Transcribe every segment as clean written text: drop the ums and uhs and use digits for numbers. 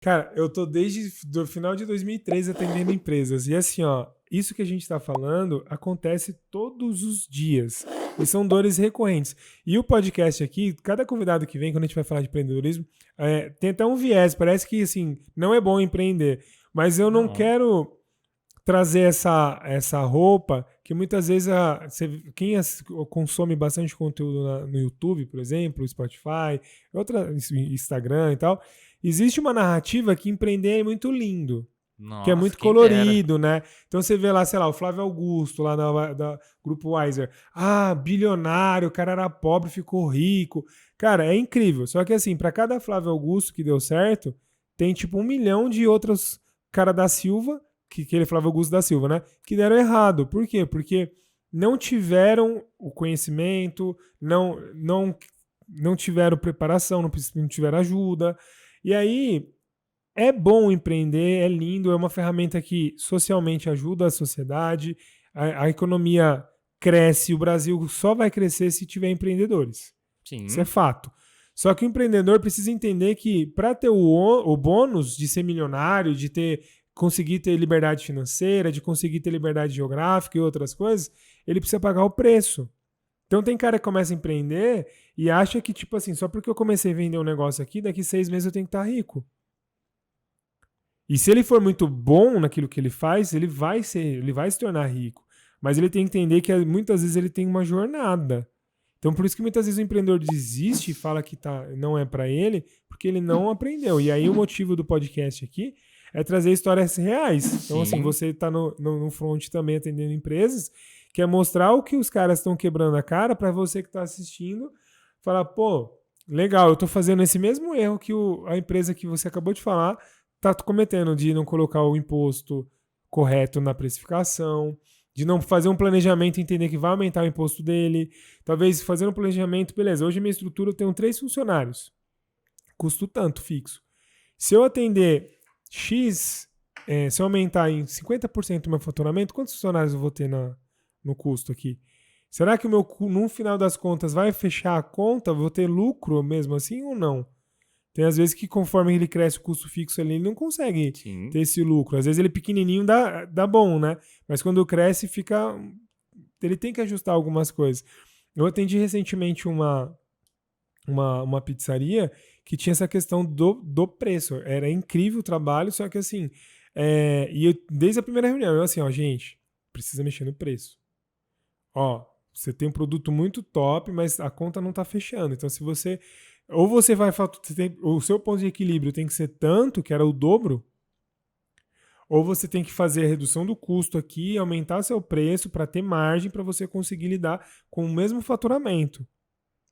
Cara, eu tô desde o final de 2013 atendendo empresas. E assim, ó, isso que a gente tá falando acontece todos os dias. E são dores recorrentes. E o podcast aqui, cada convidado que vem, quando a gente vai falar de empreendedorismo, tem até um viés. Parece que, assim, não é bom empreender. Mas eu não Não. quero trazer essa roupa que muitas vezes quem consome bastante conteúdo no YouTube, por exemplo, Spotify, Instagram e tal, existe uma narrativa que empreender é muito lindo, que é Nossa, muito quem dera. colorido, né? Então você vê lá, sei lá, o Flávio Augusto, lá da Grupo Wiser. Ah, bilionário, o cara era pobre, ficou rico. Cara, é incrível. Só que assim, para cada Flávio Augusto que deu certo, tem tipo 1 milhão de outros cara da Silva, que ele Flávio Augusto da Silva, né? Que deram errado. Por quê? Porque não tiveram o conhecimento, não tiveram preparação, não tiveram ajuda. E aí, é bom empreender, é lindo, é uma ferramenta que socialmente ajuda a sociedade, a economia cresce, o Brasil só vai crescer se tiver empreendedores. Isso é Sim. fato. Só que o empreendedor precisa entender que para ter o bônus de ser milionário, de conseguir ter liberdade financeira, de conseguir ter liberdade geográfica e outras coisas, ele precisa pagar o preço. Então tem cara que começa a empreender e acha que, tipo assim, só porque eu comecei a vender um negócio aqui, daqui 6 meses eu tenho que estar rico. E se ele for muito bom naquilo que ele faz, ele vai se tornar rico. Mas ele tem que entender que muitas vezes ele tem uma jornada. Então por isso que muitas vezes o empreendedor desiste e fala que não é para ele, porque ele não aprendeu. E aí o motivo do podcast aqui é trazer histórias reais. Então assim, Sim. você está no front também atendendo empresas, quer mostrar o que os caras estão quebrando a cara para você que está assistindo, falar, pô, legal, eu estou fazendo esse mesmo erro que a empresa que você acabou de falar está cometendo, de não colocar o imposto correto na precificação, de não fazer um planejamento e entender que vai aumentar o imposto dele. Talvez fazer um planejamento, beleza, hoje minha estrutura eu tenho 3 funcionários, custo tanto fixo. Se eu atender X, se eu aumentar em 50% o meu faturamento, quantos funcionários eu vou ter no custo aqui? Será que no final das contas vai fechar a conta? Vou ter lucro mesmo assim ou não? Tem às vezes que conforme ele cresce o custo fixo ali, ele não consegue Sim. ter esse lucro. Às vezes ele pequenininho dá bom, né? Mas quando cresce, ele tem que ajustar algumas coisas. Eu atendi recentemente uma pizzaria que tinha essa questão do preço. Era incrível o trabalho, só que assim, desde a primeira reunião, eu assim, ó, gente, precisa mexer no preço. Ó, você tem um produto muito top, mas a conta não tá fechando. Então, se você. Ou você vai. O seu ponto de equilíbrio tem que ser tanto, que era o dobro, ou você tem que fazer a redução do custo aqui, aumentar seu preço para ter margem para você conseguir lidar com o mesmo faturamento.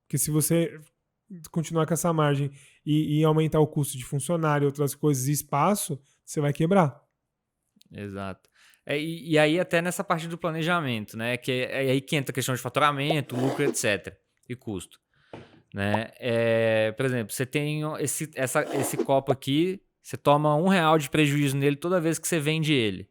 Porque se você continuar com essa margem e aumentar o custo de funcionário, outras coisas e espaço, você vai quebrar. Exato. E aí até nessa parte do planejamento, né? Que é aí que entra a questão de faturamento, lucro, etc. E custo, né? Por exemplo, você tem esse copo aqui, você toma R$ 1 de prejuízo nele toda vez que você vende ele.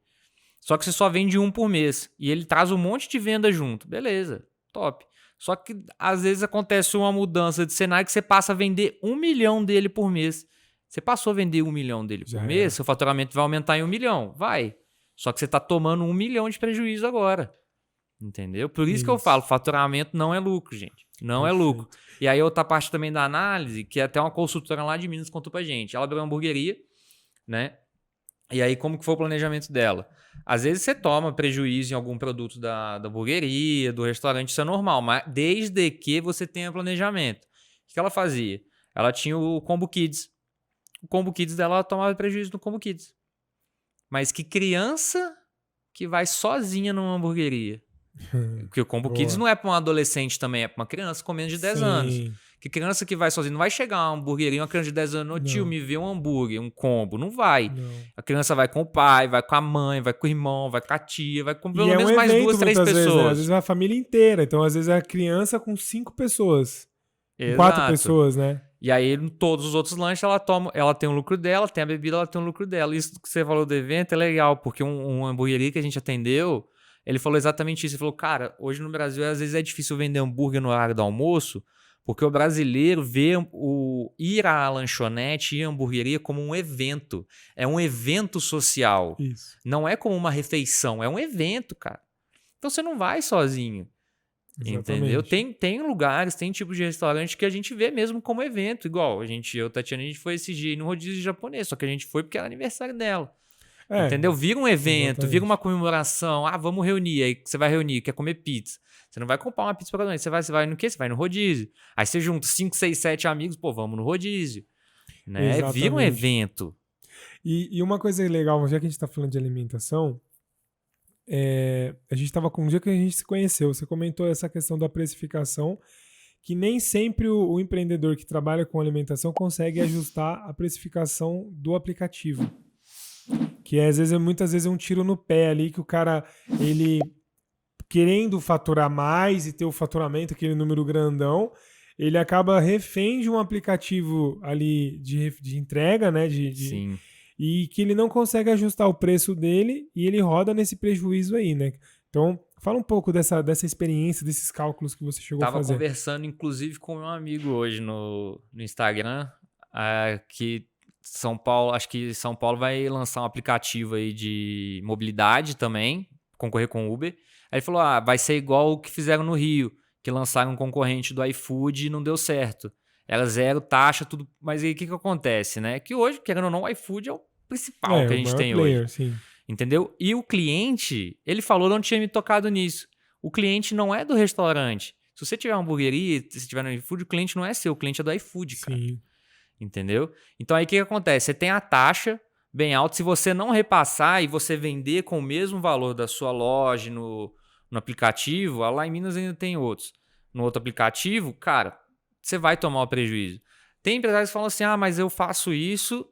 Só que você só vende um por mês. E ele traz um monte de venda junto. Beleza, top. Só que às vezes acontece uma mudança de cenário que você passa a vender 1 milhão dele por mês. Você passou a vender 1 milhão dele por Já mês, era. seu faturamento vai aumentar em 1 milhão. Vai. Só que você está tomando 1 milhão de prejuízo agora. Entendeu? Por isso que eu falo, Isso. faturamento não é lucro, gente. Não é lucro. Perfeito. E aí outra parte também da análise, que até uma consultora lá de Minas contou pra gente. Ela abriu uma hamburgueria, né? E aí, como que foi o planejamento dela? Às vezes você toma prejuízo em algum produto da hamburgueria, do restaurante, isso é normal, mas desde que você tenha planejamento. O que ela fazia? Ela tinha o Combo Kids. O Combo Kids dela, ela tomava prejuízo no Combo Kids. Mas que criança que vai sozinha numa hamburgueria? Porque o Combo Kids Boa. não é para um adolescente também, é para uma criança com menos de 10 anos. Sim. Que criança que vai sozinha, não vai chegar uma hamburgueria, uma criança de 10 anos, ô tio, Não. me vê um hambúrguer, um combo. Não vai. Não. A criança vai com o pai, vai com a mãe, vai com o irmão, vai com a tia, vai com E pelo é um menos mais evento duas, três muitas vezes, né? Às vezes pessoas. é a família inteira. Então, às vezes é a criança com 5 pessoas. Com 4 Exato. pessoas, né? E aí, em todos os outros lanches, ela tem o lucro dela, tem a bebida, ela tem o lucro dela. Isso que você falou do evento é legal, porque um hamburgueria que a gente atendeu, ele falou exatamente isso. Ele falou, cara, hoje no Brasil, às vezes é difícil vender hambúrguer no horário do almoço, Porque o brasileiro vê o ir à lanchonete, ir à hamburgueria como um evento. É um evento social. Isso. Não é como uma refeição, é um evento, cara. Então você não vai sozinho. Entendeu? Exatamente. Tem lugares, tem tipos de restaurante que a gente vê mesmo como evento. Igual, eu e Tatiana, a gente foi esse dia no rodízio japonês, só que a gente foi porque era aniversário dela. Entendeu? Vira um evento, vira uma comemoração. Ah, vamos reunir. Aí você vai reunir, quer comer pizza. Você não vai comprar uma pizza pra cada um. Você vai no quê? Você vai no rodízio. Aí você junta 5, 6, 7 amigos, pô, vamos no rodízio. Né? Vira um evento. E uma coisa legal, já que a gente tá falando de alimentação, a gente tava com um dia que a gente se conheceu. Você comentou essa questão da precificação, que nem sempre o empreendedor que trabalha com alimentação consegue ajustar a precificação do aplicativo. Que às vezes, muitas vezes é um tiro no pé ali, que o cara, ele querendo faturar mais e ter o faturamento, aquele número grandão, ele acaba refém de um aplicativo ali de entrega, né? Sim. E que ele não consegue ajustar o preço dele e ele roda nesse prejuízo aí, né? Então, fala um pouco dessa experiência, desses cálculos que você chegou a fazer. Tava conversando, inclusive, com meu amigo hoje no Instagram, que São Paulo, acho que São Paulo vai lançar um aplicativo aí de mobilidade também, concorrer com o Uber. Aí ele falou, vai ser igual o que fizeram no Rio, que lançaram um concorrente do iFood e não deu certo. Era zero taxa, tudo. Mas aí o que acontece, né? Que hoje, querendo ou não, o iFood é o principal que a gente tem player, hoje. Sim. Entendeu? E o cliente, ele falou, não tinha me tocado nisso. O cliente não é do restaurante. Se você tiver uma hamburgueria, se tiver no iFood, o cliente não é seu, o cliente é do iFood, cara. Sim. Entendeu? Então aí o que acontece? Você tem a taxa bem alta. Se você não repassar e você vender com o mesmo valor da sua loja no aplicativo, lá em Minas ainda tem outros. No outro aplicativo, cara, você vai tomar o prejuízo. Tem empresários que falam assim, mas eu faço isso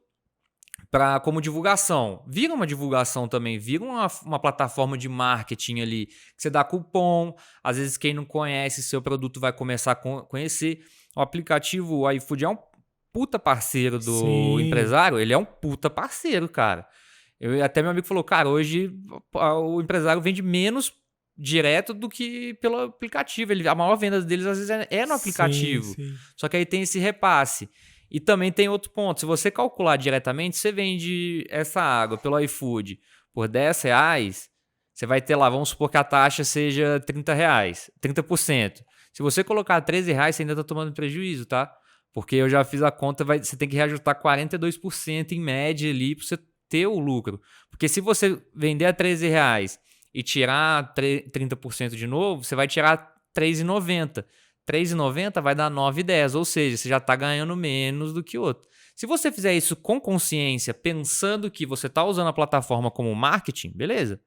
como divulgação. Vira uma divulgação também, vira uma plataforma de marketing ali, que você dá cupom, às vezes quem não conhece seu produto vai começar a conhecer. O aplicativo, o iFood é um puta parceiro do empresário, ele é um puta parceiro, cara. Até meu amigo falou, cara, hoje o empresário vende menos direto do que pelo aplicativo. A maior venda deles às vezes é no aplicativo. Sim. Só que aí tem esse repasse. E também tem outro ponto. Se você calcular diretamente, você vende essa água pelo iFood por R$10, você vai ter lá, vamos supor que a taxa seja R$30, 30%. Se você colocar R$13, você ainda está tomando prejuízo, tá? Porque eu já fiz a conta, você tem que reajustar 42% em média ali para você ter o lucro. Porque se você vender a R$13 e tirar 30% de novo, você vai tirar R$3,90. R$3,90 vai dar 9,10, ou seja, você já está ganhando menos do que o outro. Se você fizer isso com consciência, pensando que você está usando a plataforma como marketing, beleza.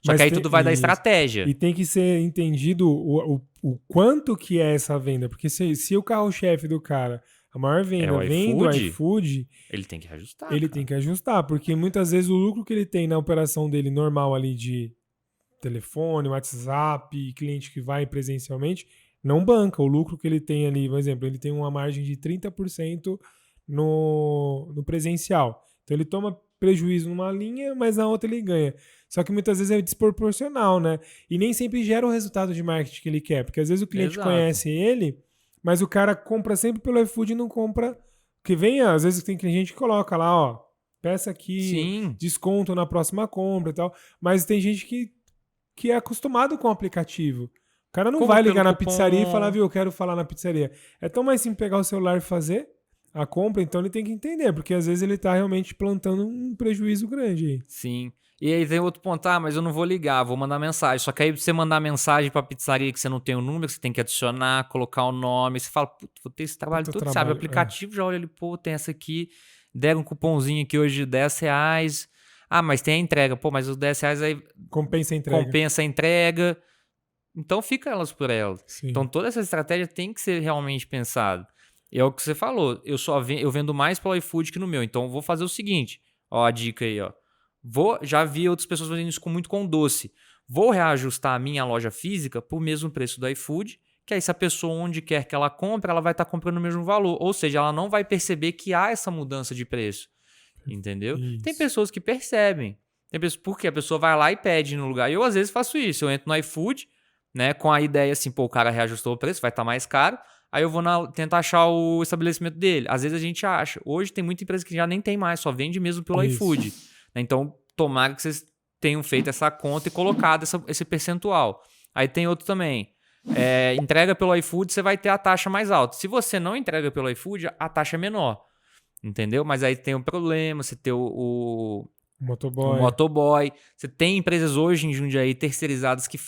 Só que aí tudo vai da estratégia. E tem que ser entendido o quanto que é essa venda. Porque se o carro-chefe do cara, a maior venda vem do iFood, ele tem que ajustar. Ele tem que ajustar, porque muitas vezes o lucro que ele tem na operação dele normal ali de telefone, WhatsApp, cliente que vai presencialmente, não banca. O lucro que ele tem ali, por exemplo, ele tem uma margem de 30% no presencial. Então ele toma prejuízo numa linha, mas na outra ele ganha. Só que muitas vezes é desproporcional, né? E nem sempre gera o resultado de marketing que ele quer, porque às vezes o cliente conhece ele, mas o cara compra sempre pelo iFood e não compra. Que vem, às vezes tem gente que coloca lá, ó, peça aqui, desconto na próxima compra e tal, mas tem gente que é acostumado com o aplicativo. O cara não vai ligar na pizzaria e falar, viu, eu quero falar na pizzaria. É tão mais simples pegar o celular e fazer a compra, então ele tem que entender, porque às vezes ele tá realmente plantando um prejuízo grande aí. Sim. E aí tem outro ponto, mas eu não vou ligar, vou mandar mensagem. Só que aí você mandar mensagem pra pizzaria que você não tem o número, você tem que adicionar, colocar o nome. Você fala, vou ter esse trabalho todo, sabe? O aplicativo já olha ali, tem essa aqui, deram um cupomzinho aqui hoje de R$10. Mas tem a entrega. Mas os R$10 aí... Compensa a entrega. Então fica elas por elas. Sim. Então toda essa estratégia tem que ser realmente pensada. E é o que você falou, eu vendo mais pelo iFood que no meu. Então eu vou fazer o seguinte, ó, a dica aí, ó. Já vi outras pessoas fazendo isso muito com doce. Vou reajustar a minha loja física por mesmo preço do iFood, que aí se a pessoa onde quer que ela compre, ela vai estar comprando o mesmo valor. Ou seja, ela não vai perceber que há essa mudança de preço. Entendeu? Isso. Tem pessoas que percebem. Porque a pessoa vai lá e pede no lugar. Eu às vezes faço isso. Eu entro no iFood, né, com a ideia assim, o cara reajustou o preço, vai estar mais caro. aí eu vou tentar achar o estabelecimento dele. Às vezes a gente acha. Hoje tem muita empresa que já nem tem mais, só vende mesmo pelo Isso. iFood. Né? Então, tomara que vocês tenham feito essa conta e colocado esse percentual. Aí tem outro também. Entrega pelo iFood, você vai ter a taxa mais alta. Se você não entrega pelo iFood, a taxa é menor. Entendeu? Mas aí tem um problema, você tem o motoboy. Você tem empresas hoje em Jundiaí terceirizadas que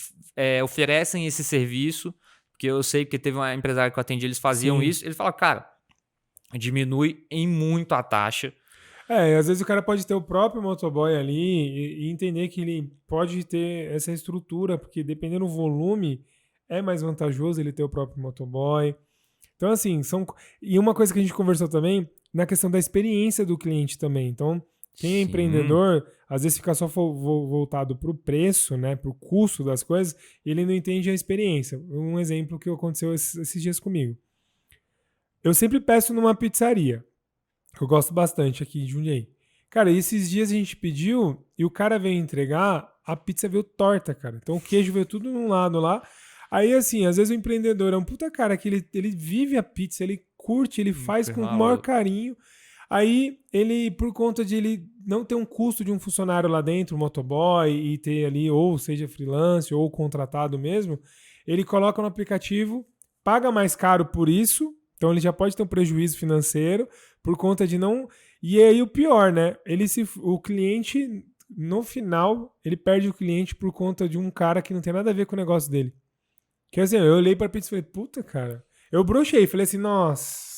oferecem esse serviço, porque eu sei que teve uma empresária que eu atendi, eles faziam isso. Ele fala, cara, diminui em muito a taxa. Às vezes o cara pode ter o próprio motoboy ali e entender que ele pode ter essa estrutura, porque dependendo do volume, é mais vantajoso ele ter o próprio motoboy. Então, assim, e uma coisa que a gente conversou também, na questão da experiência do cliente também. Então, quem é empreendedor, às vezes fica só voltado para o preço, né, para o custo das coisas, e ele não entende a experiência. Um exemplo que aconteceu esses dias comigo. Eu sempre peço numa pizzaria, que eu gosto bastante aqui de Jundiaí. Cara, esses dias a gente pediu e o cara veio entregar, a pizza veio torta, cara. Então o queijo veio tudo num lado lá. Aí, assim, às vezes o empreendedor é um puta cara que ele vive a pizza, ele curte, ele faz com o maior carinho. Aí ele, por conta de ele não ter um custo de um funcionário lá dentro, um motoboy, e ter ali, ou seja, freelance, ou contratado mesmo, ele coloca no aplicativo, paga mais caro por isso, então ele já pode ter um prejuízo financeiro, por conta de não... E aí o pior, né? O cliente, no final, ele perde o cliente por conta de um cara que não tem nada a ver com o negócio dele. Que assim, eu olhei pra pizza e falei, puta, cara. Eu brochei, falei assim, nossa...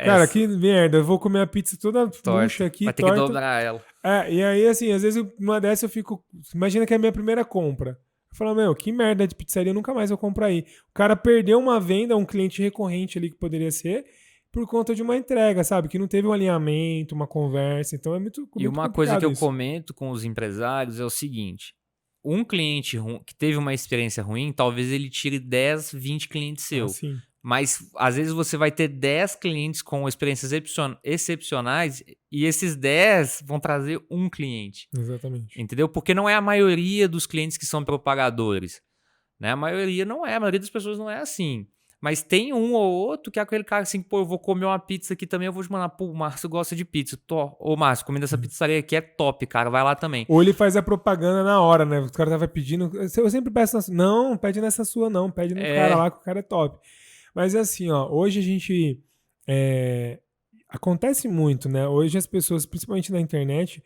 Cara, que merda, eu vou comer a pizza toda murcha aqui, vai ter torta. que dobrar ela. E aí, assim, às vezes uma dessa eu fico... Imagina que é a minha primeira compra. Eu falo, meu, que merda de pizzaria, nunca mais eu compro aí. O cara perdeu uma venda, um cliente recorrente ali que poderia ser, por conta de uma entrega, sabe? Que não teve um alinhamento, uma conversa, então é muito E uma coisa que eu isso. comento com os empresários é o seguinte, um cliente que teve uma experiência ruim, talvez ele tire 10, 20 clientes seus. Assim. Mas, às vezes, você vai ter 10 clientes com experiências excepcionais e esses 10 vão trazer um cliente. Exatamente. Entendeu? Porque não é a maioria dos clientes que são propagadores. Né? A maioria não é. A maioria das pessoas não é assim. Mas tem um ou outro que é aquele cara assim, pô, eu vou comer uma pizza aqui também, eu vou te mandar, pô, o Márcio gosta de pizza. Ô, Márcio, comendo essa pizzaria aqui é top, cara, vai lá também. Ou ele faz a propaganda na hora, né? O cara tava pedindo, eu sempre peço nessa, não, pede nessa sua não, pede no cara lá que o cara é top. Mas é assim, ó, hoje a gente, acontece muito, né? Hoje as pessoas, principalmente na internet,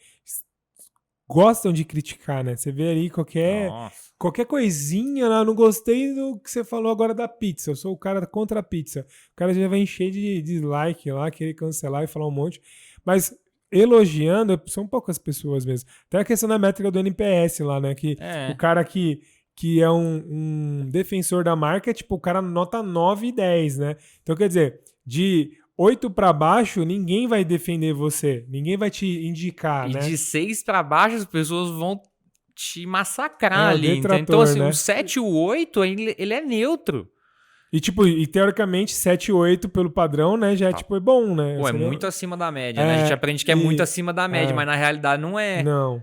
gostam de criticar, né? Você vê ali qualquer coisinha lá, não gostei do que você falou agora da pizza, eu sou o cara contra a pizza. O cara já vai encher de dislike lá, querer cancelar e falar um monte. Mas elogiando, são poucas pessoas mesmo. Tem a questão da métrica do NPS lá, né? Que o cara que é um defensor da marca, tipo, o cara nota 9 e 10, né? Então, quer dizer, de 8 para baixo, ninguém vai defender você. Ninguém vai te indicar, né? E de 6 para baixo, as pessoas vão te massacrar ali. Detrator, então, assim, né? o 7 e o 8, ele é neutro. E, tipo, teoricamente, 7 e 8 pelo padrão, né? Já é, tipo, é bom, né? Pô, é muito acima da média, né? A gente aprende que é muito acima da média, mas na realidade não é. Não.